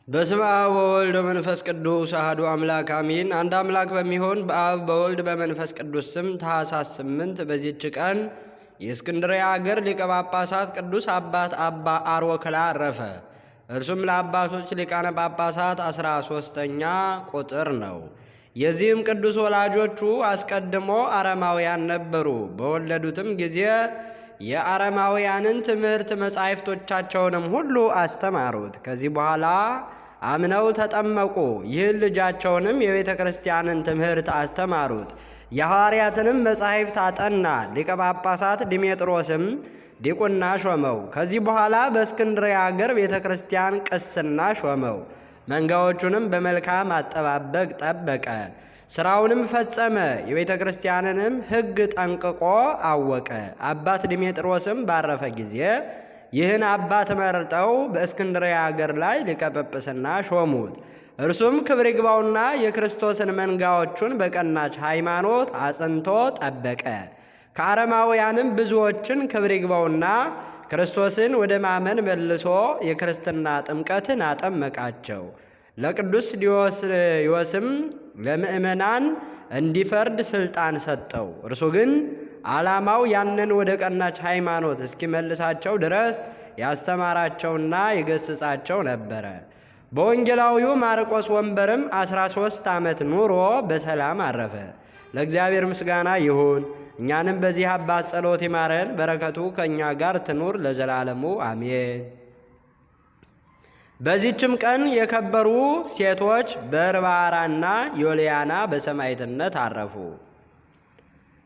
በስመ አብ ወወልድ ወመንፈስ ቅዱስ አሐዱ አምላክ አሜን። አንድ አምላክ በሚሆን በአብ በወልድ በመንፈስ ቅዱስ ስም ታኅሳስ 8 በዚህች ቀን የእስክንድርያ አገር ሊቀ ጳጳሳት ቅዱስ አባት አባ አርወክላ አረፈ። እርሱም ለአባቶች ሊቃነ ጳጳሳት 13ኛ ቁጥር ነው። የዚህም ቅዱስ ወላጆቹ አስቀድሞ አረማውያን ነበሩ። በወለዱትም ጊዜ የአረማውያንን ትምህርት መጻሕፍቶቻቸውንም ሁሉ አስተማሩት። ከዚህ በኋላ አምነው ተጠመቁ። ይህን ልጃቸውንም የቤተ ክርስቲያንን ትምህርት አስተማሩት። የሐዋርያትንም መጻሕፍት አጠና። ሊቀ ጳጳሳት ዲሜጥሮስም ዲቁና ሾመው። ከዚህ በኋላ በእስክንድርያ አገር ቤተ ክርስቲያን ቅስና ሾመው። መንጋዎቹንም በመልካም አጠባበቅ ጠበቀ። ሥራውንም ፈጸመ። የቤተ ክርስቲያንንም ሕግ ጠንቅቆ አወቀ። አባት ዲሜጥሮስም ባረፈ ጊዜ ይህን አባት መርጠው በእስክንድርያ አገር ላይ ሊቀ ጵጵስና ሾሙት። እርሱም ክብር ይግባውና የክርስቶስን መንጋዎቹን በቀናች ሃይማኖት አጽንቶ ጠበቀ። ከአረማውያንም ብዙዎችን ክብር ይግባውና ክርስቶስን ወደ ማመን መልሶ የክርስትና ጥምቀትን አጠመቃቸው። ለቅዱስ ዲዮስዮስም ለምእመናን እንዲፈርድ ሥልጣን ሰጠው። እርሱ ግን ዓላማው ያንን ወደ ቀናች ሃይማኖት እስኪመልሳቸው ድረስ ያስተማራቸውና የገሥጻቸው ነበረ። በወንጌላዊው ማርቆስ ወንበርም 13 ዓመት ኑሮ በሰላም አረፈ። ለእግዚአብሔር ምስጋና ይሁን። እኛንም በዚህ አባት ጸሎት ይማረን፣ በረከቱ ከእኛ ጋር ትኑር ለዘላለሙ አሜን። በዚህችም ቀን የከበሩ ሴቶች በርባራና ዮልያና በሰማዕትነት አረፉ።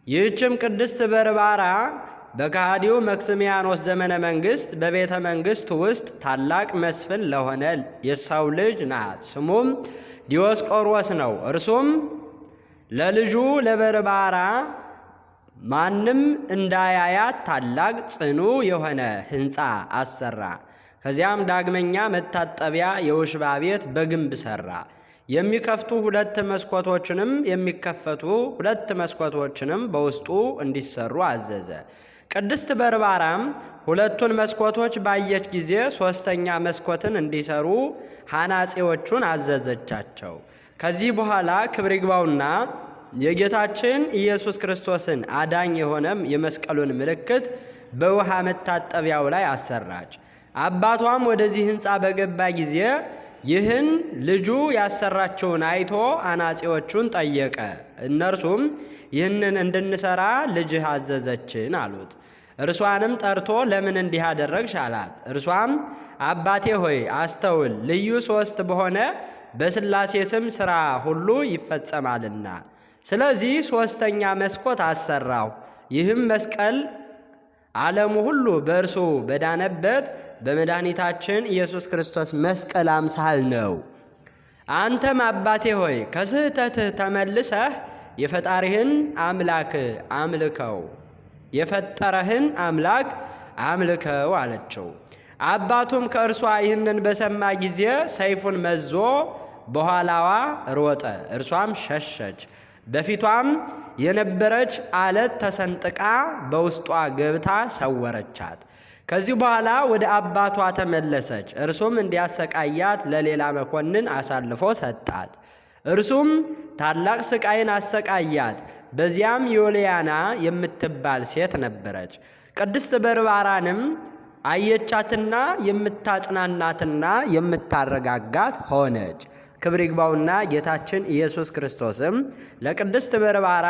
ይህችም ቅድስት በርባራ በከሃዲው መክስሚያኖስ ዘመነ መንግሥት በቤተ መንግሥት ውስጥ ታላቅ መስፍን ለሆነ የሰው ልጅ ናት። ስሙም ዲዮስቆሮስ ነው። እርሱም ለልጁ ለበርባራ ማንም እንዳያያት ታላቅ ጽኑ የሆነ ሕንፃ አሰራ። ከዚያም ዳግመኛ መታጠቢያ የውሽባ ቤት በግንብ ሠራ። የሚከፍቱ 2 መስኮቶችንም የሚከፈቱ 2 መስኮቶችንም በውስጡ እንዲሰሩ አዘዘ። ቅድስት በርባራም 2ቱን መስኮቶች ባየች ጊዜ 3ኛ መስኮትን እንዲሰሩ ሐናጺዎቹን አዘዘቻቸው። ከዚህ በኋላ ክብር ይግባውና የጌታችን ኢየሱስ ክርስቶስን አዳኝ የሆነም የመስቀሉን ምልክት በውሃ መታጠቢያው ላይ አሰራች። አባቷም ወደዚህ ሕንፃ በገባ ጊዜ ይህን ልጁ ያሰራችውን አይቶ አናጺዎቹን ጠየቀ። እነርሱም ይህንን እንድንሰራ ልጅህ አዘዘችን አሉት። እርሷንም ጠርቶ ለምን እንዲህ አደረግሽ አላት። እርሷም አባቴ ሆይ አስተውል፣ ልዩ 3 በሆነ በሥላሴ ስም ሥራ ሁሉ ይፈጸማልና፣ ስለዚህ 3ኛ መስኮት አሰራሁ። ይህም መስቀል ዓለሙ ሁሉ በእርሱ በዳነበት በመድኃኒታችን ኢየሱስ ክርስቶስ መስቀል አምሳል ነው። አንተም አባቴ ሆይ ከስህተትህ ተመልሰህ የፈጣሪህን አምላክ አምልከው፣ የፈጠረህን አምላክ አምልከው አለችው። አባቱም ከእርሷ ይህንን በሰማ ጊዜ ሰይፉን መዞ በኋላዋ ሮጠ። እርሷም ሸሸች። በፊቷም የነበረች አለት ተሰንጥቃ በውስጧ ገብታ ሰወረቻት። ከዚህ በኋላ ወደ አባቷ ተመለሰች። እርሱም እንዲያሰቃያት ለሌላ መኮንን አሳልፎ ሰጣት። እርሱም ታላቅ ስቃይን አሰቃያት። በዚያም ዮልያና የምትባል ሴት ነበረች። ቅድስት በርባራንም አየቻትና የምታጽናናትና የምታረጋጋት ሆነች። ክብር ይግባውና ጌታችን ኢየሱስ ክርስቶስም ለቅድስት በርባራ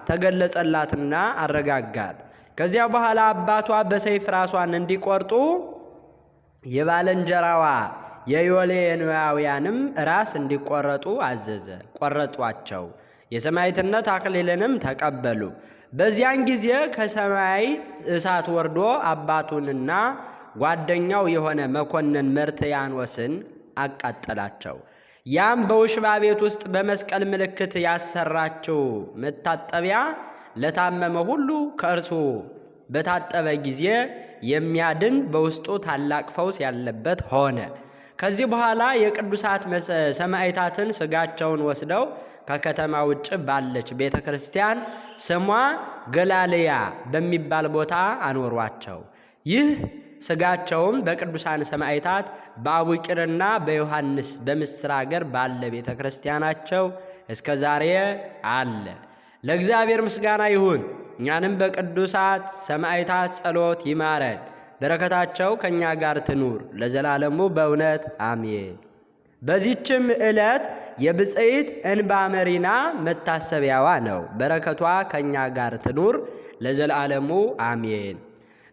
ተገለጸላትና አረጋጋት። ከዚያ በኋላ አባቷ በሰይፍ ራሷን እንዲቆርጡ የባልንጀራዋ የዮሌናውያንም ራስ እንዲቆረጡ አዘዘ። ቆረጧቸው። የሰማዕትነት አክሊልንም ተቀበሉ። በዚያን ጊዜ ከሰማይ እሳት ወርዶ አባቱንና ጓደኛው የሆነ መኮንን መርትያኖስን አቃጠላቸው። ያም በውሽባ ቤት ውስጥ በመስቀል ምልክት ያሰራችው መታጠቢያ ለታመመ ሁሉ ከእርሱ በታጠበ ጊዜ የሚያድን በውስጡ ታላቅ ፈውስ ያለበት ሆነ። ከዚህ በኋላ የቅዱሳት ሰማዕታትን ሥጋቸውን ወስደው ከከተማ ውጭ ባለች ቤተ ክርስቲያን ስሟ ገላልያ በሚባል ቦታ አኖሯቸው። ይህ ሥጋቸውም በቅዱሳን ሰማዕታት በአቡቂርና በዮሐንስ በምስር አገር ባለ ቤተ ክርስቲያናቸው እስከ ዛሬ አለ። ለእግዚአብሔር ምስጋና ይሁን። እኛንም በቅዱሳት ሰማዕታት ጸሎት ይማረን። በረከታቸው ከእኛ ጋር ትኑር ለዘላለሙ በእውነት አሜን። በዚህችም ዕለት የብፅዕት እንባመሪና መታሰቢያዋ ነው። በረከቷ ከእኛ ጋር ትኑር ለዘላለሙ አሜን።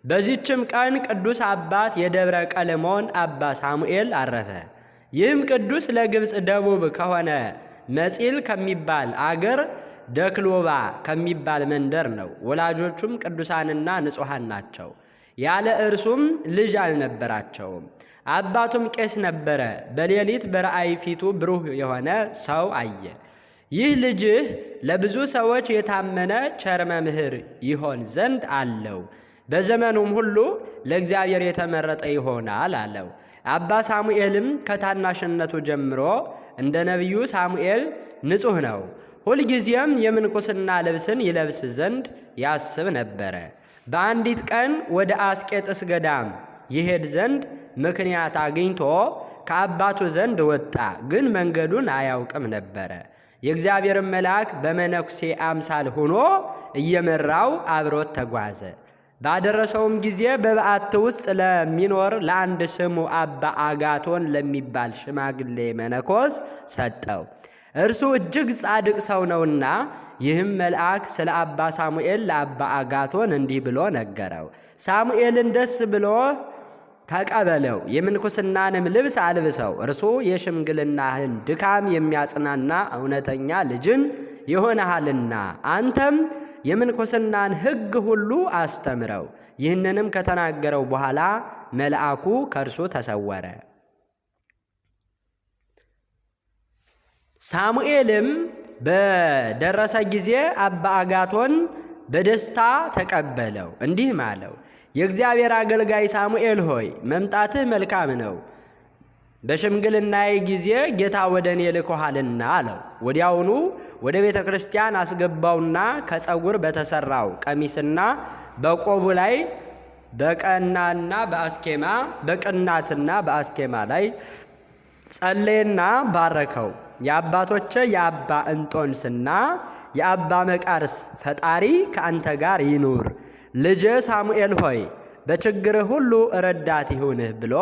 በዚህችም ቀን ቅዱስ አባት የደብረ ቀለሞን አባ ሳሙኤል አረፈ። ይህም ቅዱስ ለግብፅ ደቡብ ከሆነ መጺል ከሚባል አገር ደክሎባ ከሚባል መንደር ነው። ወላጆቹም ቅዱሳንና ንጹሐን ናቸው። ያለ እርሱም ልጅ አልነበራቸውም። አባቱም ቄስ ነበረ። በሌሊት በራእይ ፊቱ ብሩህ የሆነ ሰው አየ። ይህ ልጅህ ለብዙ ሰዎች የታመነ ቸር መምህር ይሆን ዘንድ አለው፣ በዘመኑም ሁሉ ለእግዚአብሔር የተመረጠ ይሆናል አለው። አባ ሳሙኤልም ከታናሽነቱ ጀምሮ እንደ ነቢዩ ሳሙኤል ንጹሕ ነው። ሁልጊዜም የምንኩስና ልብስን ይለብስ ዘንድ ያስብ ነበረ። በአንዲት ቀን ወደ አስቄጥስ ገዳም ይሄድ ዘንድ ምክንያት አግኝቶ ከአባቱ ዘንድ ወጣ፣ ግን መንገዱን አያውቅም ነበረ። የእግዚአብሔርን መልአክ በመነኩሴ አምሳል ሆኖ እየመራው አብሮት ተጓዘ። ባደረሰውም ጊዜ በበዓት ውስጥ ለሚኖር ለአንድ ስሙ አባ አጋቶን ለሚባል ሽማግሌ መነኮስ ሰጠው። እርሱ እጅግ ጻድቅ ሰው ነውና። ይህም መልአክ ስለ አባ ሳሙኤል ለአባ አጋቶን እንዲህ ብሎ ነገረው። ሳሙኤልን ደስ ብሎ ተቀበለው፣ የምንኩስናንም ልብስ አልብሰው። እርሱ የሽምግልናህን ድካም የሚያጽናና እውነተኛ ልጅን ይሆንሃልና፣ አንተም የምንኩስናን ሕግ ሁሉ አስተምረው። ይህንንም ከተናገረው በኋላ መልአኩ ከእርሱ ተሰወረ። ሳሙኤልም በደረሰ ጊዜ አባ አጋቶን በደስታ ተቀበለው፣ እንዲህም አለው፣ የእግዚአብሔር አገልጋይ ሳሙኤል ሆይ መምጣትህ መልካም ነው። በሽምግልናዬ ጊዜ ጌታ ወደ እኔ ልኮሃልና አለው። ወዲያውኑ ወደ ቤተ ክርስቲያን አስገባውና ከጸጉር በተሰራው ቀሚስና በቆቡ ላይ በቀናትና በአስኬማ ላይ ጸለየና ባረከው። የአባቶቼ የአባ እንጦንስና የአባ መቃርስ ፈጣሪ ከአንተ ጋር ይኑር። ልጄ ሳሙኤል ሆይ በችግርህ ሁሉ ረዳት ይሁንህ ብሎ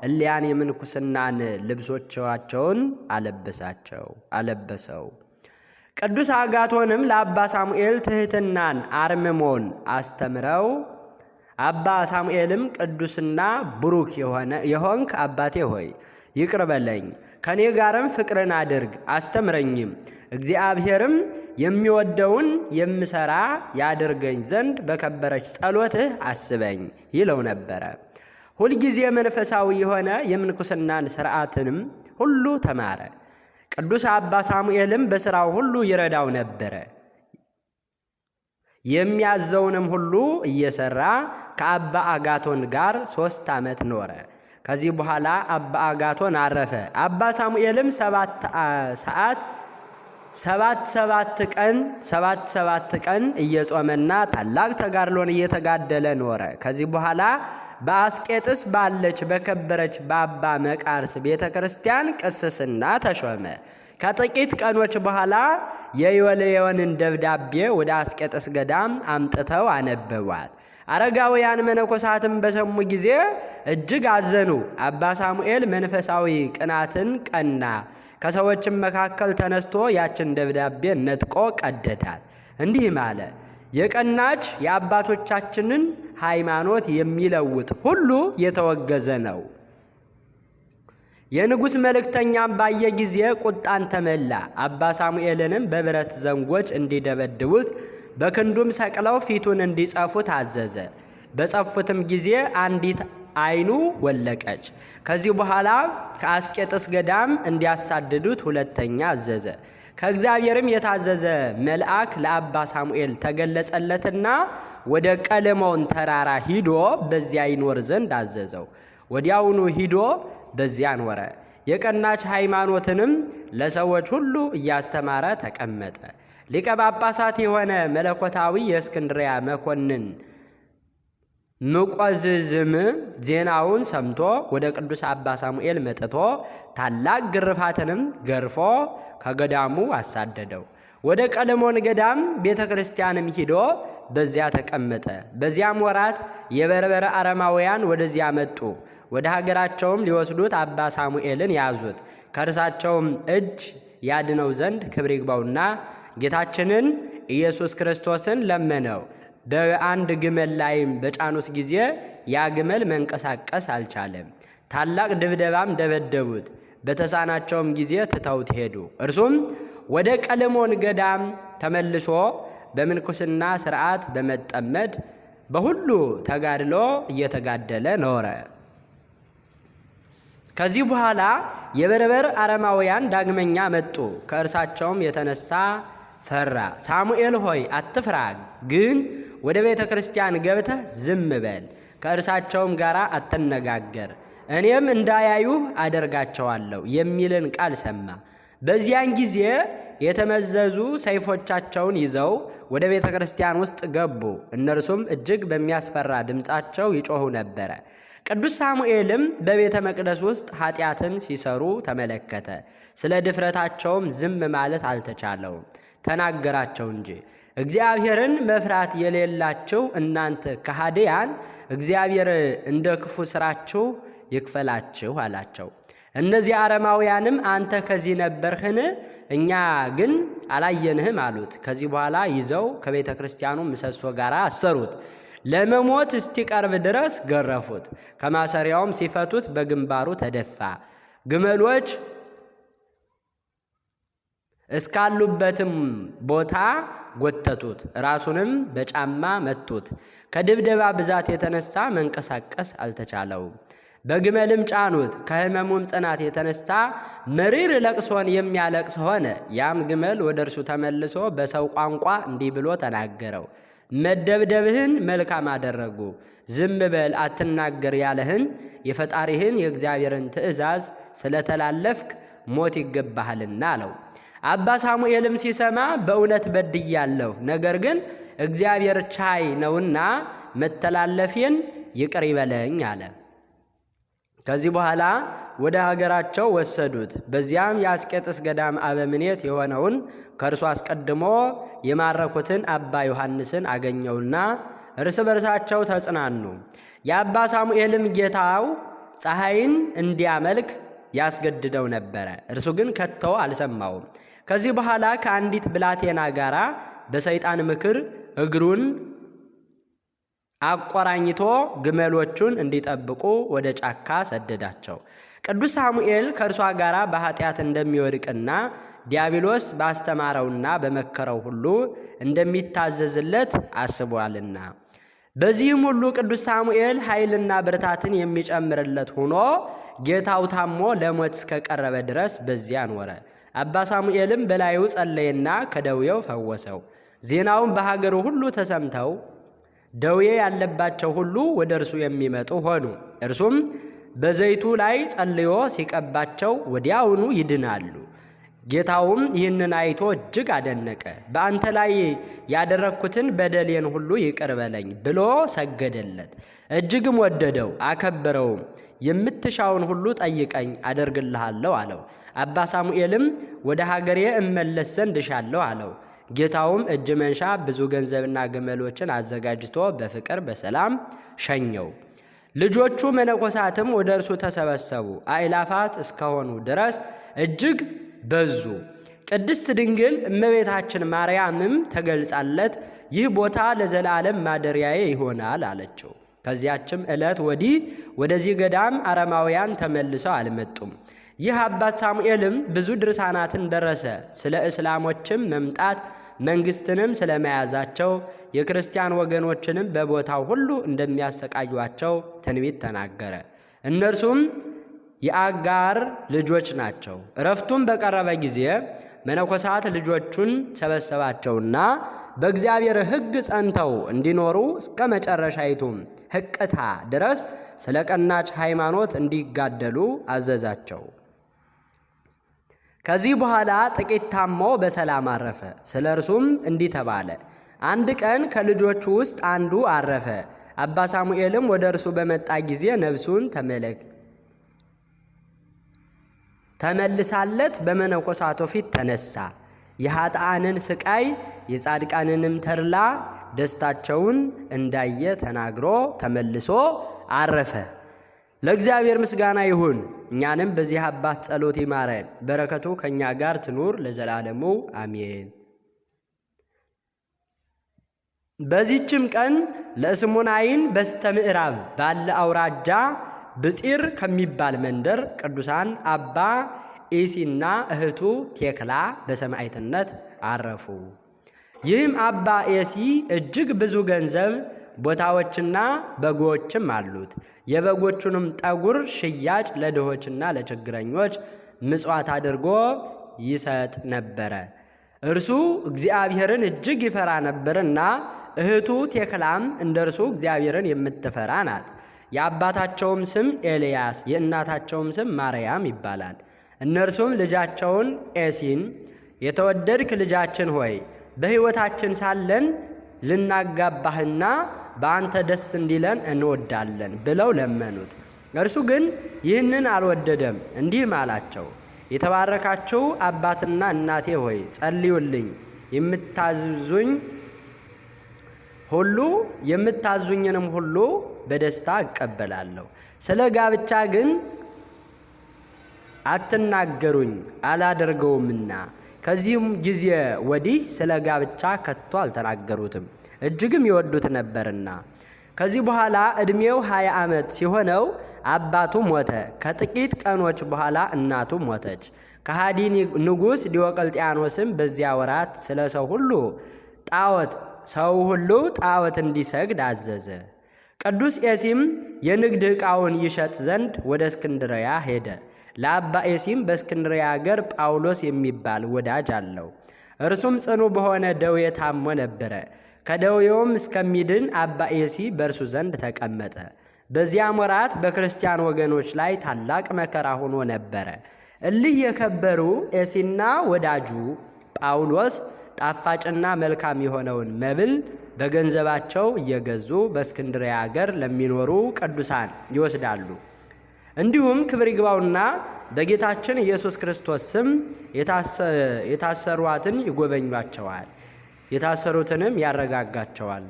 እሊያን የምንኩስናን ልብሶቻቸውን አለበሰው። ቅዱስ አጋቶንም ለአባ ሳሙኤል ትሕትናን አርምሞን አስተምረው። አባ ሳሙኤልም ቅዱስና ብሩክ የሆንክ አባቴ ሆይ ይቅር በለኝ፣ ከኔ ጋርም ፍቅርን አድርግ አስተምረኝም፣ እግዚአብሔርም የሚወደውን የምሰራ ያድርገኝ ዘንድ በከበረች ጸሎትህ አስበኝ ይለው ነበረ። ሁልጊዜ መንፈሳዊ የሆነ የምንኩስናን ሥርዓትንም ሁሉ ተማረ። ቅዱስ አባ ሳሙኤልም በሥራው ሁሉ ይረዳው ነበረ። የሚያዘውንም ሁሉ እየሰራ ከአባ አጋቶን ጋር 3 ዓመት ኖረ። ከዚህ በኋላ አባ አጋቶን አረፈ። አባ ሳሙኤልም ሰባት ቀን እየጾመና ታላቅ ተጋድሎን እየተጋደለ ኖረ። ከዚህ በኋላ በአስቄጥስ ባለች በከበረች በአባ መቃርስ ቤተ ክርስቲያን ቅስስና ተሾመ። ከጥቂት ቀኖች በኋላ የዮልዮንን ደብዳቤ ወደ አስቄጥስ ገዳም አምጥተው አነበቧት። አረጋውያን መነኮሳትም በሰሙ ጊዜ እጅግ አዘኑ። አባ ሳሙኤል መንፈሳዊ ቅናትን ቀና። ከሰዎችም መካከል ተነስቶ ያችን ደብዳቤ ነጥቆ ቀደዳት። እንዲህም አለ፣ የቀናች የአባቶቻችንን ሃይማኖት የሚለውጥ ሁሉ የተወገዘ ነው። የንጉሥ መልእክተኛም ባየ ጊዜ ቁጣን ተመላ። አባ ሳሙኤልንም በብረት ዘንጎች እንዲደበድቡት በክንዱም ሰቅለው ፊቱን እንዲጸፉት አዘዘ። በጸፉትም ጊዜ አንዲት ዓይኑ ወለቀች። ከዚህ በኋላ ከአስቄጥስ ገዳም እንዲያሳድዱት ሁለተኛ አዘዘ። ከእግዚአብሔርም የታዘዘ መልአክ ለአባ ሳሙኤል ተገለጸለትና ወደ ቀለሞን ተራራ ሂዶ በዚያ ይኖር ዘንድ አዘዘው። ወዲያውኑ ሂዶ በዚያ ኖረ። የቀናች ሃይማኖትንም ለሰዎች ሁሉ እያስተማረ ተቀመጠ። ሊቀ ጳጳሳት የሆነ መለኮታዊ የእስክንድርያ መኮንን ምቆዝዝም ዜናውን ሰምቶ ወደ ቅዱስ አባ ሳሙኤል መጥቶ ታላቅ ግርፋትንም ገርፎ ከገዳሙ አሳደደው። ወደ ቀለሞን ገዳም ቤተ ክርስቲያንም ሂዶ በዚያ ተቀመጠ። በዚያም ወራት የበርበር አረማውያን ወደዚያ መጡ። ወደ ሀገራቸውም ሊወስዱት አባ ሳሙኤልን ያዙት። ከእርሳቸውም እጅ ያድነው ዘንድ ክብር ይግባውና ጌታችንን ኢየሱስ ክርስቶስን ለመነው። በአንድ ግመል ላይም በጫኑት ጊዜ ያ ግመል መንቀሳቀስ አልቻለም። ታላቅ ድብደባም ደበደቡት። በተሳናቸውም ጊዜ ትተውት ሄዱ። እርሱም ወደ ቀለሞን ገዳም ተመልሶ በምንኩስና ሥርዓት በመጠመድ በሁሉ ተጋድሎ እየተጋደለ ኖረ። ከዚህ በኋላ የበርበር አረማውያን ዳግመኛ መጡ። ከእርሳቸውም የተነሳ ፈራ። ሳሙኤል ሆይ አትፍራ፣ ግን ወደ ቤተ ክርስቲያን ገብተህ ዝም በል፣ ከእርሳቸውም ጋር አትነጋገር፣ እኔም እንዳያዩህ አደርጋቸዋለሁ የሚልን ቃል ሰማ። በዚያን ጊዜ የተመዘዙ ሰይፎቻቸውን ይዘው ወደ ቤተ ክርስቲያን ውስጥ ገቡ። እነርሱም እጅግ በሚያስፈራ ድምፃቸው ይጮኹ ነበረ። ቅዱስ ሳሙኤልም በቤተ መቅደስ ውስጥ ኃጢአትን ሲሰሩ ተመለከተ። ስለ ድፍረታቸውም ዝም ማለት አልተቻለውም፣ ተናገራቸው እንጂ። እግዚአብሔርን መፍራት የሌላችሁ እናንተ ከሃዲያን እግዚአብሔር እንደ ክፉ ሥራችሁ ይክፈላችሁ አላቸው። እነዚህ አረማውያንም አንተ ከዚህ ነበርህን? እኛ ግን አላየንህም አሉት። ከዚህ በኋላ ይዘው ከቤተ ክርስቲያኑ ምሰሶ ጋር አሰሩት። ለመሞት እስቲቀርብ ድረስ ገረፉት። ከማሰሪያውም ሲፈቱት በግንባሩ ተደፋ። ግመሎች እስካሉበትም ቦታ ጎተቱት። ራሱንም በጫማ መቱት። ከድብደባ ብዛት የተነሳ መንቀሳቀስ አልተቻለውም። በግመልም ጫኑት። ከሕመሙም ጽናት የተነሳ መሪር ለቅሶን የሚያለቅስ ሆነ። ያም ግመል ወደ እርሱ ተመልሶ በሰው ቋንቋ እንዲህ ብሎ ተናገረው። መደብደብህን መልካም አደረጉ። ዝም በል አትናገር ያለህን የፈጣሪህን የእግዚአብሔርን ትእዛዝ ስለተላለፍክ ሞት ይገባሃልና አለው። አባ ሳሙኤልም ሲሰማ በእውነት በድያለሁ፣ ነገር ግን እግዚአብሔር ቻይ ነውና መተላለፌን ይቅር ይበለኝ አለ። ከዚህ በኋላ ወደ ሀገራቸው ወሰዱት። በዚያም የአስቄጥስ ገዳም አበምኔት የሆነውን ከእርሱ አስቀድሞ የማረኩትን አባ ዮሐንስን አገኘውና እርስ በርሳቸው ተጽናኑ። የአባ ሳሙኤልም ጌታው ፀሐይን እንዲያመልክ ያስገድደው ነበረ። እርሱ ግን ከቶ አልሰማውም። ከዚህ በኋላ ከአንዲት ብላቴና ጋር በሰይጣን ምክር እግሩን አቆራኝቶ ግመሎቹን እንዲጠብቁ ወደ ጫካ ሰደዳቸው። ቅዱስ ሳሙኤል ከእርሷ ጋር በኃጢአት እንደሚወድቅና ዲያብሎስ ባስተማረውና በመከረው ሁሉ እንደሚታዘዝለት አስቧልና። በዚህም ሁሉ ቅዱስ ሳሙኤል ኃይልና ብርታትን የሚጨምርለት ሆኖ ጌታው ታሞ ለሞት እስከቀረበ ድረስ በዚያ ኖረ። አባ ሳሙኤልም በላዩ ጸለየና ከደዌው ፈወሰው። ዜናውን በሀገሩ ሁሉ ተሰምተው ደዌ ያለባቸው ሁሉ ወደ እርሱ የሚመጡ ሆኑ። እርሱም በዘይቱ ላይ ጸልዮ ሲቀባቸው ወዲያውኑ ይድናሉ። ጌታውም ይህንን አይቶ እጅግ አደነቀ። በአንተ ላይ ያደረግኩትን በደሌን ሁሉ ይቅር በለኝ ብሎ ሰገደለት። እጅግም ወደደው አከበረውም። የምትሻውን ሁሉ ጠይቀኝ አደርግልሃለሁ አለው። አባ ሳሙኤልም ወደ ሀገሬ እመለስ ዘንድ እሻለሁ አለው። ጌታውም እጅ መንሻ ብዙ ገንዘብና ግመሎችን አዘጋጅቶ በፍቅር በሰላም ሸኘው። ልጆቹ መነኮሳትም ወደ እርሱ ተሰበሰቡ። አእላፋት እስከሆኑ ድረስ እጅግ በዙ። ቅድስት ድንግል እመቤታችን ማርያምም ተገልጻለት ይህ ቦታ ለዘላለም ማደሪያዬ ይሆናል አለችው። ከዚያችም ዕለት ወዲህ ወደዚህ ገዳም አረማውያን ተመልሰው አልመጡም። ይህ አባት ሳሙኤልም ብዙ ድርሳናትን ደረሰ። ስለ እስላሞችም መምጣት መንግስትንም ስለመያዛቸው የክርስቲያን ወገኖችንም በቦታው ሁሉ እንደሚያሰቃዩቸው ትንቢት ተናገረ። እነርሱም የአጋር ልጆች ናቸው። እረፍቱም በቀረበ ጊዜ መነኮሳት ልጆቹን ሰበሰባቸውና በእግዚአብሔር ሕግ ጸንተው እንዲኖሩ እስከ መጨረሻይቱም ሕቅታ ድረስ ስለ ቀናች ሃይማኖት እንዲጋደሉ አዘዛቸው። ከዚህ በኋላ ጥቂት ታሞ በሰላም አረፈ። ስለ እርሱም እንዲህ ተባለ። አንድ ቀን ከልጆቹ ውስጥ አንዱ አረፈ። አባ ሳሙኤልም ወደ እርሱ በመጣ ጊዜ ነፍሱን ተመልሳለት በመነኮሳቱ ፊት ተነሳ። የኃጥአንን ስቃይ የጻድቃንንም ተድላ ደስታቸውን እንዳየ ተናግሮ ተመልሶ አረፈ። ለእግዚአብሔር ምስጋና ይሁን። እኛንም በዚህ አባት ጸሎት ይማረን፣ በረከቱ ከእኛ ጋር ትኑር ለዘላለሙ አሜን። በዚህችም ቀን ለእስሙናይን በስተ ምዕራብ ባለ አውራጃ ብፂር ከሚባል መንደር ቅዱሳን አባ ኢሲና እህቱ ቴክላ በሰማዕትነት አረፉ። ይህም አባ ኢሲ እጅግ ብዙ ገንዘብ ቦታዎችና በጎችም አሉት። የበጎቹንም ጠጉር ሽያጭ ለድሆችና ለችግረኞች ምጽዋት አድርጎ ይሰጥ ነበረ። እርሱ እግዚአብሔርን እጅግ ይፈራ ነበርና እህቱ ቴክላም እንደ እርሱ እግዚአብሔርን የምትፈራ ናት። የአባታቸውም ስም ኤልያስ የእናታቸውም ስም ማርያም ይባላል። እነርሱም ልጃቸውን ኤሲን የተወደድክ ልጃችን ሆይ በሕይወታችን ሳለን ልናጋባህና በአንተ ደስ እንዲለን እንወዳለን ብለው ለመኑት። እርሱ ግን ይህንን አልወደደም። እንዲህም አላቸው፣ የተባረካችሁ አባትና እናቴ ሆይ ጸልዩልኝ፣ የምታዙኝንም ሁሉ በደስታ እቀበላለሁ። ስለ ጋብቻ ግን አትናገሩኝ አላደርገውምና። ከዚህም ጊዜ ወዲህ ስለ ጋብቻ ከቶ አልተናገሩትም፣ እጅግም ይወዱት ነበርና። ከዚህ በኋላ ዕድሜው 20 ዓመት ሲሆነው አባቱ ሞተ። ከጥቂት ቀኖች በኋላ እናቱ ሞተች። ከሃዲ ንጉሥ ዲዮቅልጥያኖስም በዚያ ወራት ስለ ሰው ሁሉ ጣዖት እንዲሰግድ አዘዘ። ቅዱስ ኤሲም የንግድ ዕቃውን ይሸጥ ዘንድ ወደ እስክንድርያ ሄደ። ለአባ ኤሲም በእስክንድርያ አገር ጳውሎስ የሚባል ወዳጅ አለው። እርሱም ጽኑ በሆነ ደዌ ታሞ ነበረ። ከደዌውም እስከሚድን አባ ኤሲ በእርሱ ዘንድ ተቀመጠ። በዚያም ወራት በክርስቲያን ወገኖች ላይ ታላቅ መከራ ሆኖ ነበረ። እሊህ የከበሩ ኤሲና ወዳጁ ጳውሎስ ጣፋጭና መልካም የሆነውን መብል በገንዘባቸው እየገዙ በእስክንድርያ አገር ለሚኖሩ ቅዱሳን ይወስዳሉ። እንዲሁም ክብር ይግባውና በጌታችን ኢየሱስ ክርስቶስ ስም የታሰሩትን ይጎበኟቸዋል፣ የታሰሩትንም ያረጋጋቸዋል፣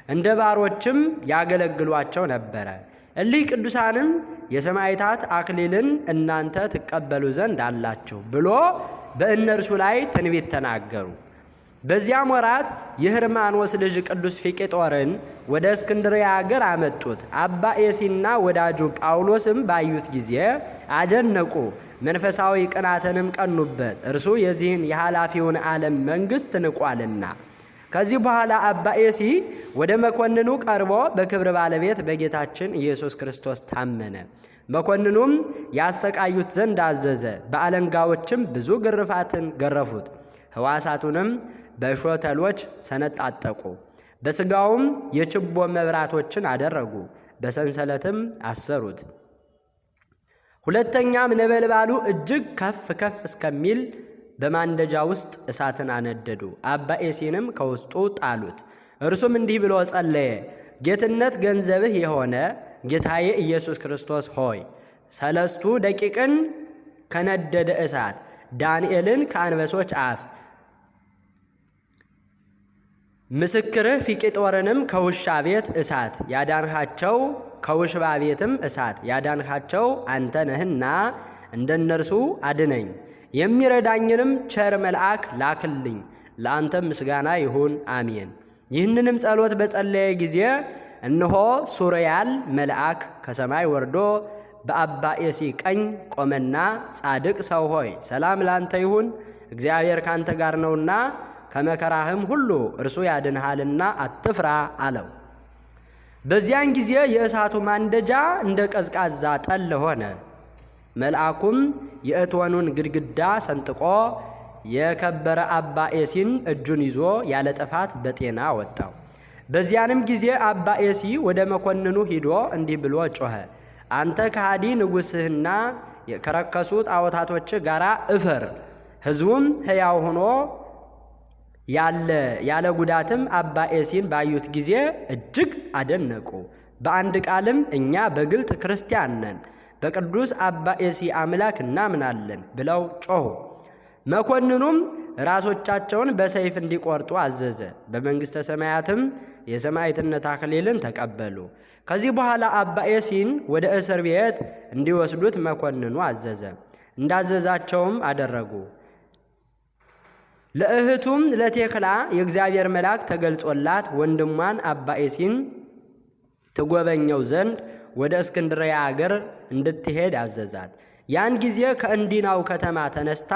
እንደ ባሮችም ያገለግሏቸው ነበረ። እሊህ ቅዱሳንም የሰማዕታት አክሊልን እናንተ ትቀበሉ ዘንድ አላችሁ ብሎ በእነርሱ ላይ ትንቢት ተናገሩ። በዚያም ወራት የሕርማኖስ ልጅ ቅዱስ ፊቄጦርን ወደ እስክንድርያ አገር አመጡት። አባ ኤሲና ወዳጁ ጳውሎስም ባዩት ጊዜ አደነቁ፣ መንፈሳዊ ቅናትንም ቀኑበት፣ እርሱ የዚህን የኃላፊውን ዓለም መንግሥት ንቋልና። ከዚህ በኋላ አባ ኤሲ ወደ መኮንኑ ቀርቦ በክብር ባለቤት በጌታችን ኢየሱስ ክርስቶስ ታመነ። መኮንኑም ያሰቃዩት ዘንድ አዘዘ። በአለንጋዎችም ብዙ ግርፋትን ገረፉት። ሕዋሳቱንም በሾተሎች ሰነጣጠቁ። በሥጋውም የችቦ መብራቶችን አደረጉ፣ በሰንሰለትም አሰሩት። ሁለተኛም ነበልባሉ እጅግ ከፍ ከፍ እስከሚል በማንደጃ ውስጥ እሳትን አነደዱ። አባ ኤሲንም ከውስጡ ጣሉት። እርሱም እንዲህ ብሎ ጸለየ። ጌትነት ገንዘብህ የሆነ ጌታዬ ኢየሱስ ክርስቶስ ሆይ 3 ደቂቅን ከነደደ እሳት፣ ዳንኤልን ከአንበሶች አፍ፣ ምስክርህ ፊቄጦርንም ከውሻ ቤት እሳት ያዳንሃቸው፣ ከውሽባ ቤትም እሳት ያዳንሃቸው አንተ ነህና እንደነርሱ አድነኝ። የሚረዳኝንም ቸር መልአክ ላክልኝ። ለአንተም ምስጋና ይሁን አሜን። ይህንንም ጸሎት በጸለየ ጊዜ እነሆ ሱርያል መልአክ ከሰማይ ወርዶ በአባ ኤሲ ቀኝ ቆመና፣ ጻድቅ ሰው ሆይ ሰላም ላንተ ይሁን፣ እግዚአብሔር ካንተ ጋር ነውና ከመከራህም ሁሉ እርሱ ያድንሃልና አትፍራ አለው። በዚያን ጊዜ የእሳቱ ማንደጃ እንደ ቀዝቃዛ ጠል ሆነ። መልአኩም የእቶኑን ግድግዳ ሰንጥቆ የከበረ አባ ኤሲን እጁን ይዞ ያለ ጥፋት በጤና ወጣው። በዚያንም ጊዜ አባ ኤሲ ወደ መኮንኑ ሂዶ እንዲህ ብሎ ጮኸ። አንተ ከሃዲ ንጉሥህና ከረከሱ ጣዖታቶች ጋር እፈር። ሕዝቡም ሕያው ሆኖ ያለ ጉዳትም አባ ኤሲን ባዩት ጊዜ እጅግ አደነቁ። በአንድ ቃልም እኛ በግልጥ ክርስቲያን ነን፣ በቅዱስ አባ ኤሲ አምላክ እናምናለን ብለው ጮኹ። መኮንኑም ራሶቻቸውን በሰይፍ እንዲቆርጡ አዘዘ። በመንግሥተ ሰማያትም የሰማዕትነት አክሊልን ተቀበሉ። ከዚህ በኋላ አባ ኤሲን ወደ እስር ቤት እንዲወስዱት መኮንኑ አዘዘ። እንዳዘዛቸውም አደረጉ። ለእህቱም ለቴክላ የእግዚአብሔር መልአክ ተገልጾላት ወንድሟን አባ ኤሲን ትጎበኘው ዘንድ ወደ እስክንድርያ አገር እንድትሄድ አዘዛት። ያን ጊዜ ከእንዲናው ከተማ ተነስታ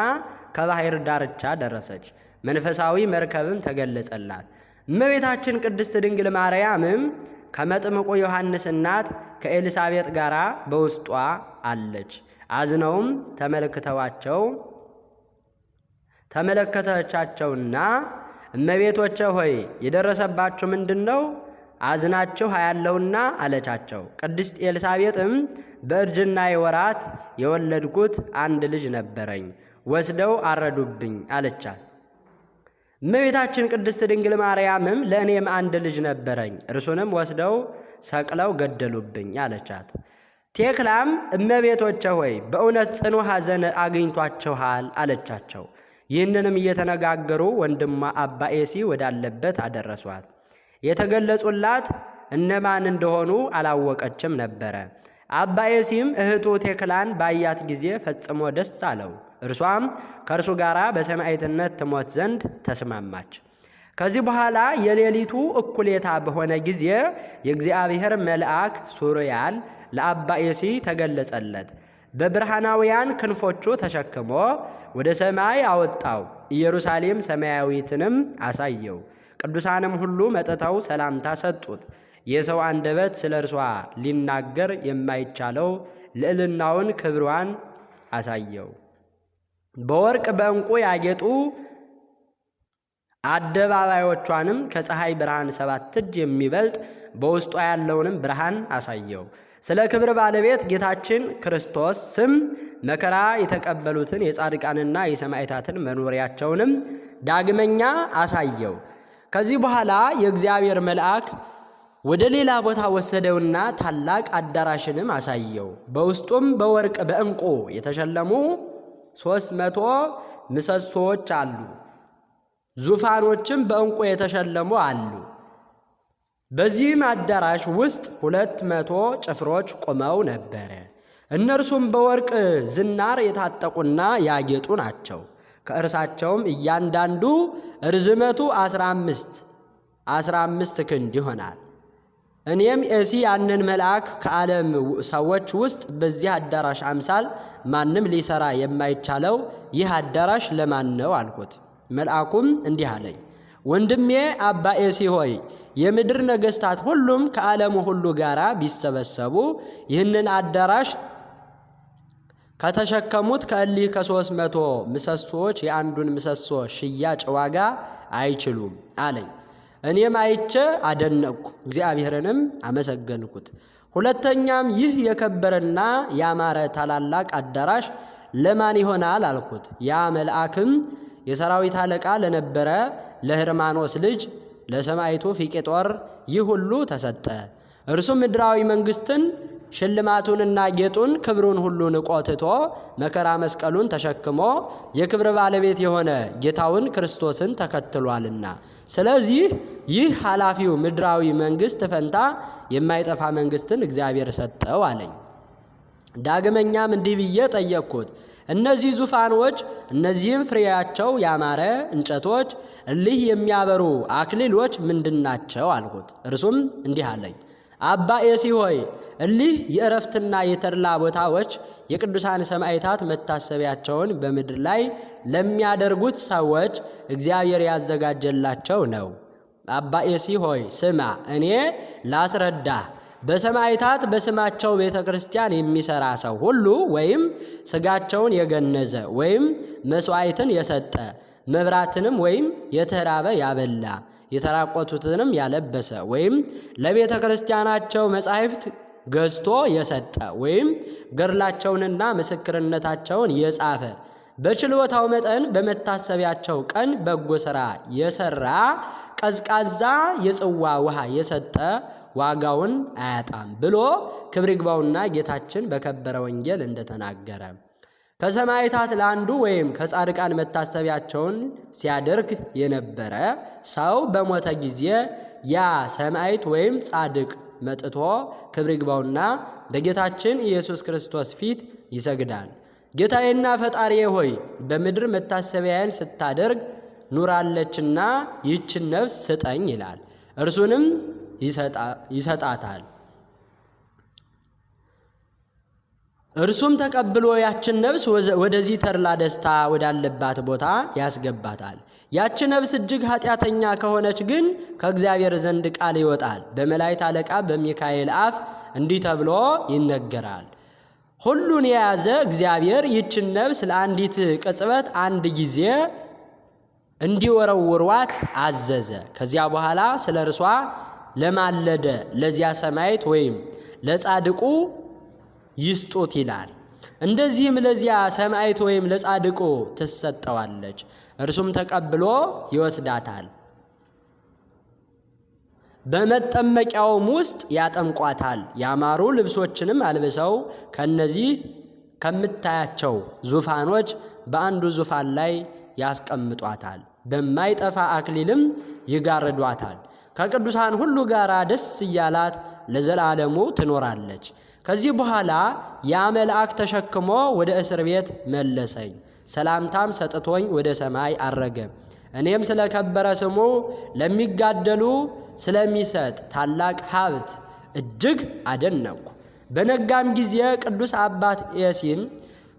ከባሕር ዳርቻ ደረሰች። መንፈሳዊ መርከብም ተገለጸላት። እመቤታችን ቅድስት ድንግል ማርያምም ከመጥምቁ ዮሐንስ እናት ከኤልሳቤጥ ጋር በውስጧ አለች። አዝነውም ተመለከተቻቸውና እመቤቶቼ ሆይ የደረሰባችሁ ምንድነው? አዝናችሁ አያለሁና አለቻቸው። ቅድስት ኤልሳቤጥም በእርጅናዬ ወራት የወለድኩት አንድ ልጅ ነበረኝ፣ ወስደው አረዱብኝ አለቻት። እመቤታችን ቅድስት ድንግል ማርያምም ለእኔም አንድ ልጅ ነበረኝ፣ እርሱንም ወስደው ሰቅለው ገደሉብኝ አለቻት። ቴክላም እመቤቶቼ ሆይ በእውነት ጽኑ ሐዘን አግኝቷችኋል አለቻቸው። ይህንንም እየተነጋገሩ ወንድሟ አባ ኤሲ ወዳለበት አደረሷት። የተገለጹላት እነማን እንደሆኑ አላወቀችም ነበረ። አባ ኤሲም እህቱ ቴክላን ባያት ጊዜ ፈጽሞ ደስ አለው። እርሷም ከእርሱ ጋር በሰማዕትነት ትሞት ዘንድ ተስማማች። ከዚህ በኋላ የሌሊቱ እኩሌታ በሆነ ጊዜ የእግዚአብሔር መልአክ ሱርያል ለአባ ኤሲ ተገለጸለት። በብርሃናውያን ክንፎቹ ተሸክሞ ወደ ሰማይ አወጣው። ኢየሩሳሌም ሰማያዊትንም አሳየው። ቅዱሳንም ሁሉ መጥተው ሰላምታ ሰጡት። የሰው አንደበት ስለ እርሷ ሊናገር የማይቻለው ልዕልናውን ክብሯን አሳየው። በወርቅ በዕንቁ ያጌጡ አደባባዮቿንም ከፀሐይ ብርሃን 7 እጅ የሚበልጥ በውስጧ ያለውንም ብርሃን አሳየው። ስለ ክብር ባለቤት ጌታችን ክርስቶስ ስም መከራ የተቀበሉትን የጻድቃንና የሰማዕታትን መኖሪያቸውንም ዳግመኛ አሳየው። ከዚህ በኋላ የእግዚአብሔር መልአክ ወደ ሌላ ቦታ ወሰደውና ታላቅ አዳራሽንም አሳየው። በውስጡም በወርቅ በዕንቁ የተሸለሙ 300 ምሰሶዎች አሉ። ዙፋኖችም በዕንቁ የተሸለሙ አሉ። በዚህም አዳራሽ ውስጥ 200 ጭፍሮች ቆመው ነበረ። እነርሱም በወርቅ ዝናር የታጠቁና ያጌጡ ናቸው። ከእርሳቸውም እያንዳንዱ ርዝመቱ 15 ክንድ ይሆናል። እኔም ኤሲ ያንን መልአክ ከዓለም ሰዎች ውስጥ በዚህ አዳራሽ አምሳል ማንም ሊሰራ የማይቻለው ይህ አዳራሽ ለማን ነው አልኩት። መልአኩም እንዲህ አለኝ፣ ወንድሜ አባ ኤሲ ሆይ የምድር ነገሥታት ሁሉም ከዓለሙ ሁሉ ጋር ቢሰበሰቡ ይህንን አዳራሽ ከተሸከሙት ከእሊህ ከ300 ምሰሶዎች የአንዱን ምሰሶ ሽያጭ ዋጋ አይችሉም አለኝ። እኔም አይቼ አደነቅኩ፣ እግዚአብሔርንም አመሰገንኩት። ሁለተኛም ይህ የከበረና ያማረ ታላላቅ አዳራሽ ለማን ይሆናል አልኩት። ያ መልአክም የሰራዊት አለቃ ለነበረ ለህርማኖስ ልጅ ለሰማዕቱ ፊቄጦር ይህ ሁሉ ተሰጠ። እርሱም ምድራዊ መንግሥትን ሽልማቱንና ጌጡን ክብሩን ሁሉ ንቆ ትቶ መከራ መስቀሉን ተሸክሞ የክብር ባለቤት የሆነ ጌታውን ክርስቶስን ተከትሏልና፣ ስለዚህ ይህ ኃላፊው ምድራዊ መንግሥት ፈንታ የማይጠፋ መንግሥትን እግዚአብሔር ሰጠው አለኝ። ዳግመኛም እንዲህ ብዬ ጠየቅኩት፣ እነዚህ ዙፋኖች እነዚህም ፍሬያቸው ያማረ እንጨቶች እሊህ የሚያበሩ አክሊሎች ምንድናቸው አልኩት። እርሱም እንዲህ አለኝ፣ አባ ኤሲ ሆይ እሊህ የእረፍትና የተድላ ቦታዎች የቅዱሳን ሰማዕታት መታሰቢያቸውን በምድር ላይ ለሚያደርጉት ሰዎች እግዚአብሔር ያዘጋጀላቸው ነው። አባ ኤሲ ሆይ ስማ፣ እኔ ላስረዳህ። በሰማዕታት በስማቸው ቤተ ክርስቲያን የሚሰራ ሰው ሁሉ ወይም ስጋቸውን የገነዘ ወይም መስዋዕትን የሰጠ መብራትንም ወይም የተራበ ያበላ የተራቆቱትንም ያለበሰ ወይም ለቤተ ክርስቲያናቸው መጻሕፍት ገዝቶ የሰጠ ወይም ገድላቸውንና ምስክርነታቸውን የጻፈ በችሎታው መጠን በመታሰቢያቸው ቀን በጎ ሥራ የሰራ ቀዝቃዛ የጽዋ ውሃ የሰጠ ዋጋውን አያጣም ብሎ ክብር ይግባውና ጌታችን በከበረ ወንጌል እንደተናገረ ከሰማዕታት ለአንዱ ወይም ከጻድቃን መታሰቢያቸውን ሲያደርግ የነበረ ሰው በሞተ ጊዜ ያ ሰማዕት ወይም ጻድቅ መጥቶ ክብር ይግባውና በጌታችን ኢየሱስ ክርስቶስ ፊት ይሰግዳል። ጌታዬና ፈጣሪዬ ሆይ በምድር መታሰቢያን ስታደርግ ኑራለችና ይህችን ነፍስ ስጠኝ ይላል። እርሱንም ይሰጣታል። እርሱም ተቀብሎ ያችን ነፍስ ወደዚህ ተድላ ደስታ ወዳለባት ቦታ ያስገባታል። ያች ነፍስ እጅግ ኃጢአተኛ ከሆነች ግን ከእግዚአብሔር ዘንድ ቃል ይወጣል። በመላእክት አለቃ በሚካኤል አፍ እንዲህ ተብሎ ይነገራል። ሁሉን የያዘ እግዚአብሔር ይችን ነፍስ ለአንዲት ቅጽበት አንድ ጊዜ እንዲወረውሯት አዘዘ። ከዚያ በኋላ ስለ እርሷ ለማለደ ለዚያ ሰማዕት ወይም ለጻድቁ ይስጡት ይላል። እንደዚህም ለዚያ ሰማዕት ወይም ለጻድቁ ትሰጠዋለች። እርሱም ተቀብሎ ይወስዳታል። በመጠመቂያውም ውስጥ ያጠምቋታል። ያማሩ ልብሶችንም አልብሰው ከነዚህ ከምታያቸው ዙፋኖች በአንዱ ዙፋን ላይ ያስቀምጧታል። በማይጠፋ አክሊልም ይጋርዷታል። ከቅዱሳን ሁሉ ጋር ደስ እያላት ለዘላለሙ ትኖራለች። ከዚህ በኋላ ያ መልአክ ተሸክሞ ወደ እስር ቤት መለሰኝ። ሰላምታም ሰጥቶኝ ወደ ሰማይ አረገ። እኔም ስለ ከበረ ስሙ ለሚጋደሉ ስለሚሰጥ ታላቅ ሀብት እጅግ አደነቅኩ። በነጋም ጊዜ ቅዱስ አባት ኤሲን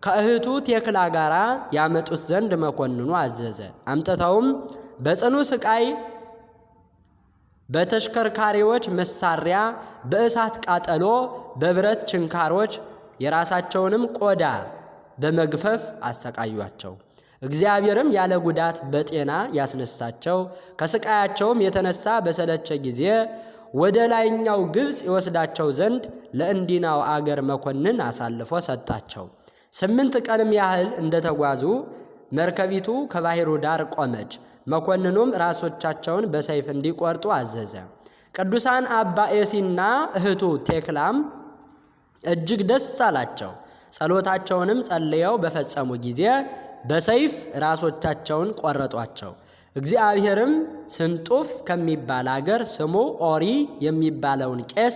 ከእህቱ ቴክላ ጋር ያመጡት ዘንድ መኮንኑ አዘዘ። አምጥተውም በጽኑ ስቃይ በተሽከርካሪዎች መሳሪያ በእሳት ቃጠሎ በብረት ችንካሮች የራሳቸውንም ቆዳ በመግፈፍ አሰቃዩአቸው። እግዚአብሔርም ያለ ጉዳት በጤና ያስነሳቸው። ከስቃያቸውም የተነሳ በሰለቸ ጊዜ ወደ ላይኛው ግብፅ ይወስዳቸው ዘንድ ለእንዲናው አገር መኮንን አሳልፎ ሰጣቸው። 8 ቀንም ያህል እንደተጓዙ መርከቢቱ ከባሕሩ ዳር ቆመች። መኮንኑም ራሶቻቸውን በሰይፍ እንዲቆርጡ አዘዘ። ቅዱሳን አባ ኤሲና እህቱ ቴክላም እጅግ ደስ አላቸው። ጸሎታቸውንም ጸልየው በፈጸሙ ጊዜ በሰይፍ ራሶቻቸውን ቆረጧቸው። እግዚአብሔርም ስንጡፍ ከሚባል አገር ስሙ ኦሪ የሚባለውን ቄስ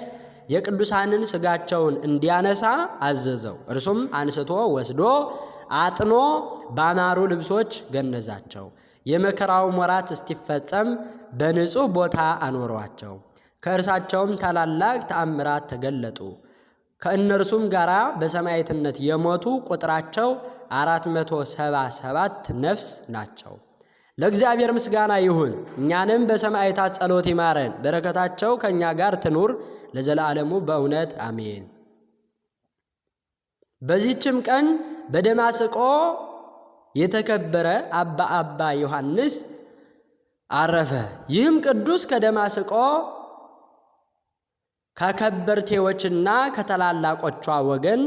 የቅዱሳንን ሥጋቸውን እንዲያነሳ አዘዘው። እርሱም አንስቶ ወስዶ አጥኖ ባማሩ ልብሶች ገነዛቸው። የመከራው ወራት እስኪፈጸም በንጹሕ ቦታ አኖሯቸው። ከእርሳቸውም ታላላቅ ተአምራት ተገለጡ። ከእነርሱም ጋር በሰማዕትነት የሞቱ ቁጥራቸው 477 ነፍስ ናቸው። ለእግዚአብሔር ምስጋና ይሁን። እኛንም በሰማዕታት ጸሎት ይማረን፣ በረከታቸው ከእኛ ጋር ትኑር ለዘላለሙ በእውነት አሜን። በዚህችም ቀን በደማስቆ የተከበረ አባ ዮሐንስ አረፈ። ይህም ቅዱስ ከደማስቆ ከከበርቴዎችና ከታላላቆቿ ወገን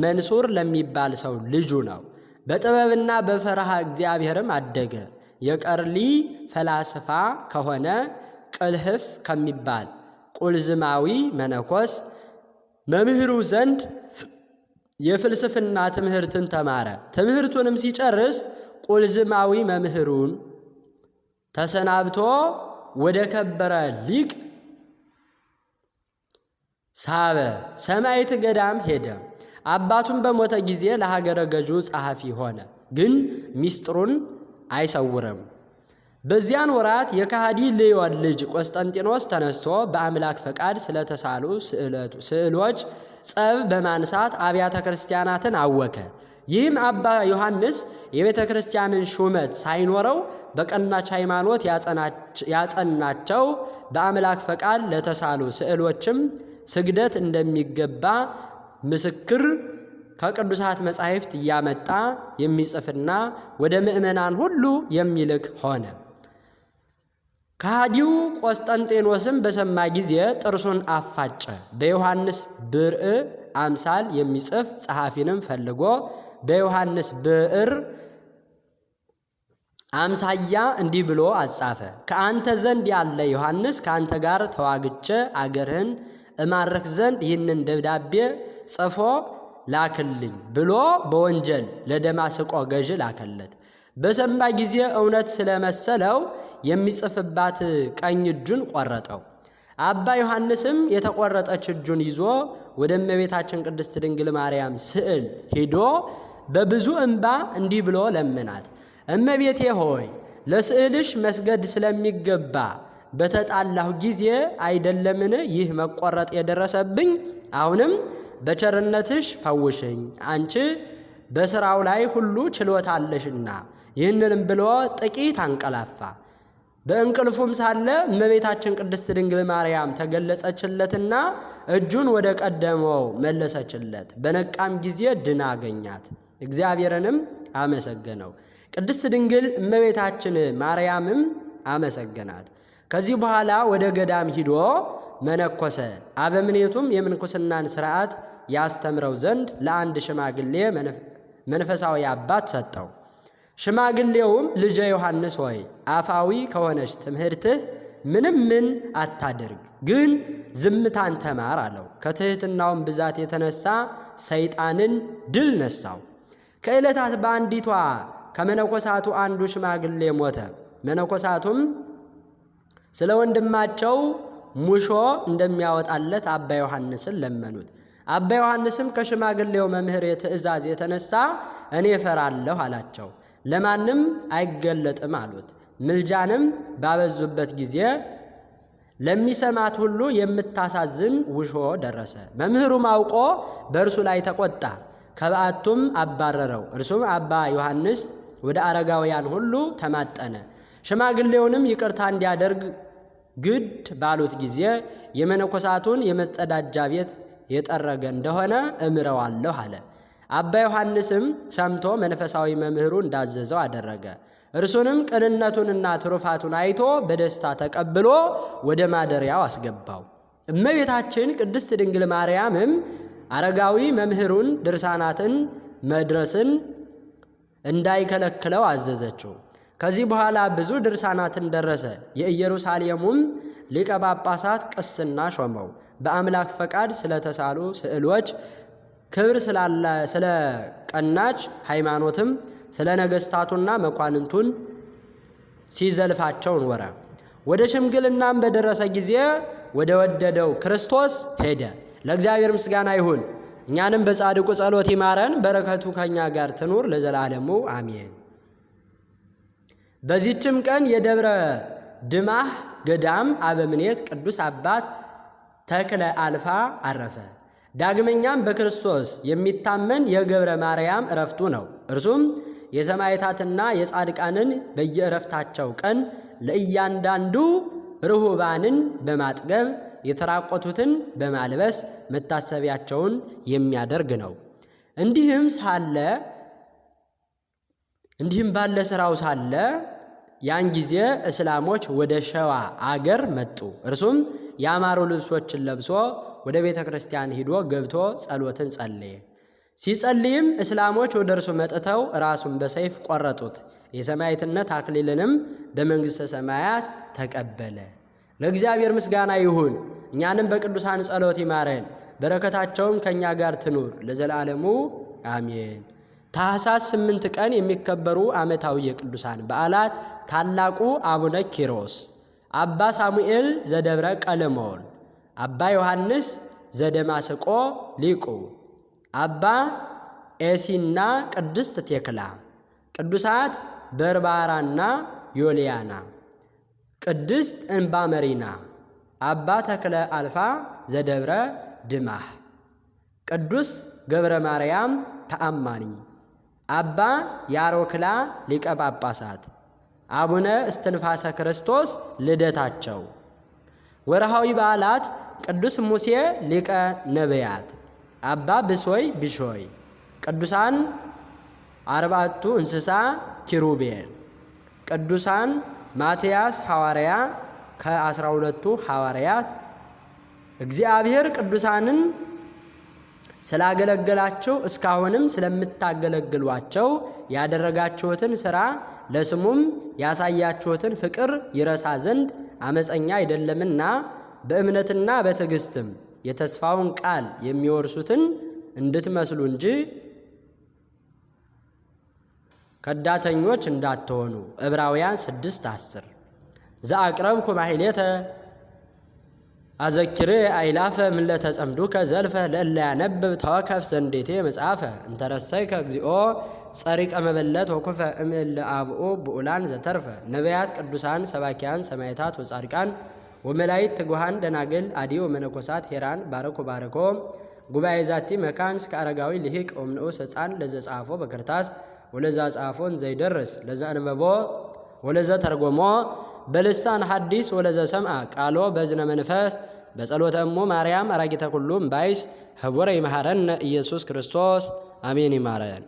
መንሱር ለሚባል ሰው ልጁ ነው። በጥበብና በፈሪሃ እግዚአብሔርም አደገ። የቀርሊ ፈላስፋ ከሆነ ቅልህፍ ከሚባል ቁልዝማዊ መነኮስ መምህሩ ዘንድ የፍልስፍና ትምህርትን ተማረ። ትምህርቱንም ሲጨርስ ቁልዝማዊ መምህሩን ተሰናብቶ ወደ ከበረ ሊቅ ሳበ ሰማዕት ገዳም ሄደ። አባቱን በሞተ ጊዜ ለሀገረ ገዡ ጸሐፊ ሆነ፣ ግን ሚስጥሩን አይሰውርም። በዚያን ወራት የካሃዲ ልዮን ልጅ ቆስጠንጢኖስ ተነስቶ በአምላክ ፈቃድ ስለተሳሉ ስዕሎች ጸብ በማንሳት አብያተ ክርስቲያናትን አወከ። ይህም አባ ዮሐንስ የቤተ ክርስቲያንን ሹመት ሳይኖረው በቀናች ሃይማኖት ያጸናቸው በአምላክ ፈቃድ ለተሳሉ ስዕሎችም ስግደት እንደሚገባ ምስክር ከቅዱሳት መጻሕፍት እያመጣ የሚጽፍና ወደ ምእመናን ሁሉ የሚልክ ሆነ። ከሃዲው ቆስጠንጤኖስም በሰማ ጊዜ ጥርሱን አፋጨ። በዮሐንስ ብርዕ አምሳል የሚጽፍ ጸሐፊንም ፈልጎ በዮሐንስ ብዕር አምሳያ እንዲህ ብሎ አጻፈ። ከአንተ ዘንድ ያለ ዮሐንስ ከአንተ ጋር ተዋግቼ አገርህን እማርክ ዘንድ ይህንን ደብዳቤ ጽፎ ላክልኝ ብሎ በወንጀል ለደማስቆ ገዥ ላከለት። በሰማ ጊዜ እውነት ስለመሰለው የሚጽፍባት ቀኝ እጁን ቆረጠው። አባ ዮሐንስም የተቆረጠች እጁን ይዞ ወደ እመቤታችን ቅድስት ድንግል ማርያም ስዕል ሄዶ በብዙ እንባ እንዲህ ብሎ ለምናት። እመቤቴ ሆይ ለስዕልሽ መስገድ ስለሚገባ በተጣላሁ ጊዜ አይደለምን ይህ መቆረጥ የደረሰብኝ? አሁንም በቸርነትሽ ፈውሽኝ፣ አንቺ በሥራው ላይ ሁሉ ችሎታለሽና። ይህንንም ብሎ ጥቂት አንቀላፋ። በእንቅልፉም ሳለ እመቤታችን ቅድስት ድንግል ማርያም ተገለጸችለትና እጁን ወደ ቀደመው መለሰችለት። በነቃም ጊዜ ድና አገኛት፣ እግዚአብሔርንም አመሰገነው። ቅድስት ድንግል እመቤታችን ማርያምም አመሰገናት። ከዚህ በኋላ ወደ ገዳም ሂዶ መነኮሰ። አበምኔቱም የምንኩስናን ሥርዓት ያስተምረው ዘንድ ለአንድ ሽማግሌ መንፈሳዊ አባት ሰጠው። ሽማግሌውም ልጄ ዮሐንስ ሆይ አፋዊ ከሆነች ትምህርትህ ምንም ምን አታድርግ፣ ግን ዝምታን ተማር አለው። ከትሕትናውም ብዛት የተነሳ ሰይጣንን ድል ነሳው። ከዕለታት በአንዲቷ ከመነኮሳቱ አንዱ ሽማግሌ ሞተ። መነኮሳቱም ስለ ወንድማቸው ሙሾ እንደሚያወጣለት አባ ዮሐንስን ለመኑት። አባ ዮሐንስም ከሽማግሌው መምህር የትእዛዝ የተነሳ እኔ እፈራለሁ አላቸው። ለማንም አይገለጥም አሉት። ምልጃንም ባበዙበት ጊዜ ለሚሰማት ሁሉ የምታሳዝን ውሾ ደረሰ። መምህሩም አውቆ በእርሱ ላይ ተቆጣ፣ ከበዓቱም አባረረው። እርሱም አባ ዮሐንስ ወደ አረጋውያን ሁሉ ተማጠነ። ሽማግሌውንም ይቅርታ እንዲያደርግ ግድ ባሉት ጊዜ የመነኮሳቱን የመጸዳጃ ቤት የጠረገ እንደሆነ እምረዋለሁ አለ። አባ ዮሐንስም ሰምቶ መንፈሳዊ መምህሩ እንዳዘዘው አደረገ። እርሱንም ቅንነቱንና ትሩፋቱን አይቶ በደስታ ተቀብሎ ወደ ማደሪያው አስገባው። እመቤታችን ቅድስት ድንግል ማርያምም አረጋዊ መምህሩን ድርሳናትን መድረስን እንዳይከለክለው አዘዘችው። ከዚህ በኋላ ብዙ ድርሳናትን ደረሰ። የኢየሩሳሌሙም ሊቀ ጳጳሳት ቅስና ሾመው። በአምላክ ፈቃድ ስለተሳሉ ስዕሎች ክብር ስለ ቀናች ሃይማኖትም ስለ ነገሥታቱና መኳንንቱን ሲዘልፋቸው ኖረ። ወደ ሽምግልናም በደረሰ ጊዜ ወደ ወደደው ክርስቶስ ሄደ። ለእግዚአብሔር ምስጋና ይሁን፣ እኛንም በጻድቁ ጸሎት ይማረን፣ በረከቱ ከኛ ጋር ትኑር ለዘላለሙ አሜን። በዚህችም ቀን የደብረ ድማህ ገዳም አበምኔት ቅዱስ አባት ተክለ አልፋ አረፈ። ዳግመኛም በክርስቶስ የሚታመን የገብረ ማርያም እረፍቱ ነው። እርሱም የሰማዕታትና የጻድቃንን በየእረፍታቸው ቀን ለእያንዳንዱ ርሁባንን በማጥገብ የተራቆቱትን በማልበስ መታሰቢያቸውን የሚያደርግ ነው። እንዲህም ባለ ሥራው ሳለ ያን ጊዜ እስላሞች ወደ ሸዋ አገር መጡ። እርሱም ያማሩ ልብሶችን ለብሶ ወደ ቤተ ክርስቲያን ሂዶ ገብቶ ጸሎትን ጸለየ። ሲጸልይም እስላሞች ወደ እርሱ መጥተው ራሱን በሰይፍ ቆረጡት። የሰማዕትነት አክሊልንም በመንግሥተ ሰማያት ተቀበለ። ለእግዚአብሔር ምስጋና ይሁን፣ እኛንም በቅዱሳን ጸሎት ይማረን፣ በረከታቸውም ከእኛ ጋር ትኑር ለዘላለሙ አሜን። ታኅሳስ 8 ቀን የሚከበሩ ዓመታዊ የቅዱሳን በዓላት ታላቁ አቡነ ኪሮስ፣ አባ ሳሙኤል ዘደብረ ቀለሞን፣ አባ ዮሐንስ ዘደማስቆ ሊቁ፣ አባ ኤሲና ቅድስት ቴክላ፣ ቅዱሳት በርባራና ዮልያና፣ ቅድስት እንባ መሪና፣ አባ ተክለ አልፋ ዘደብረ ድማህ፣ ቅዱስ ገብረ ማርያም ተአማኒ፣ አባ ያሮክላ ሊቀ ጳጳሳት፣ አቡነ እስትንፋሰ ክርስቶስ ልደታቸው። ወርሃዊ በዓላት ቅዱስ ሙሴ ሊቀ ነቢያት፣ አባ ብሶይ ብሾይ፣ ቅዱሳን አርባዕቱ እንስሳ ኪሩቤል፣ ቅዱሳን ማትያስ ሐዋርያ ከ12ቱ ሐዋርያት። እግዚአብሔር ቅዱሳንን ስላገለገላቸው እስካሁንም ስለምታገለግሏቸው ያደረጋችሁትን ሥራ ለስሙም ያሳያችሁትን ፍቅር ይረሳ ዘንድ አመፀኛ አይደለምና በእምነትና በትዕግስትም የተስፋውን ቃል የሚወርሱትን እንድትመስሉ እንጂ ከዳተኞች እንዳትሆኑ። ዕብራውያን 6:10 ዘአቅረብኩ ማሕሌተ አዘኪሬ አይላፈ ምለተ ጸምዱከ ዘልፈ ለእለ ያነብብ ተወከፍ ዘንዴቴ መጽሐፈ እንተረሰይከ እግዚኦ ጸሪቀ መበለት ወኩፈ እምእለ አብኡ ብኡላን ዘተርፈ ነቢያት፣ ቅዱሳን፣ ሰባኪያን፣ ሰማዕታት ወጻድቃን ወመላእክት፣ ትጉሃን፣ ደናግል፣ አዲዮ መነኮሳት ሄራን ባረኮ ባረኮ ጉባኤ ዛቲ መካን እስከ አረጋዊ ልሂቅ ወምንዑስ ሕፃን ለዘጻፎ በክርታስ ወለዛ ጻፎን ዘይደርስ ለዛ አንበቦ ወለዛ ተርጎሞ በልሳን ሐዲስ ወለዛ ሰምዓ ቃሎ በዝነ መንፈስ በጸሎተ እሙ ማርያም አራጊተ ኩሉ እምባይስ ህቡረ ይመሐረነ ኢየሱስ ክርስቶስ አሜን። ይማረን።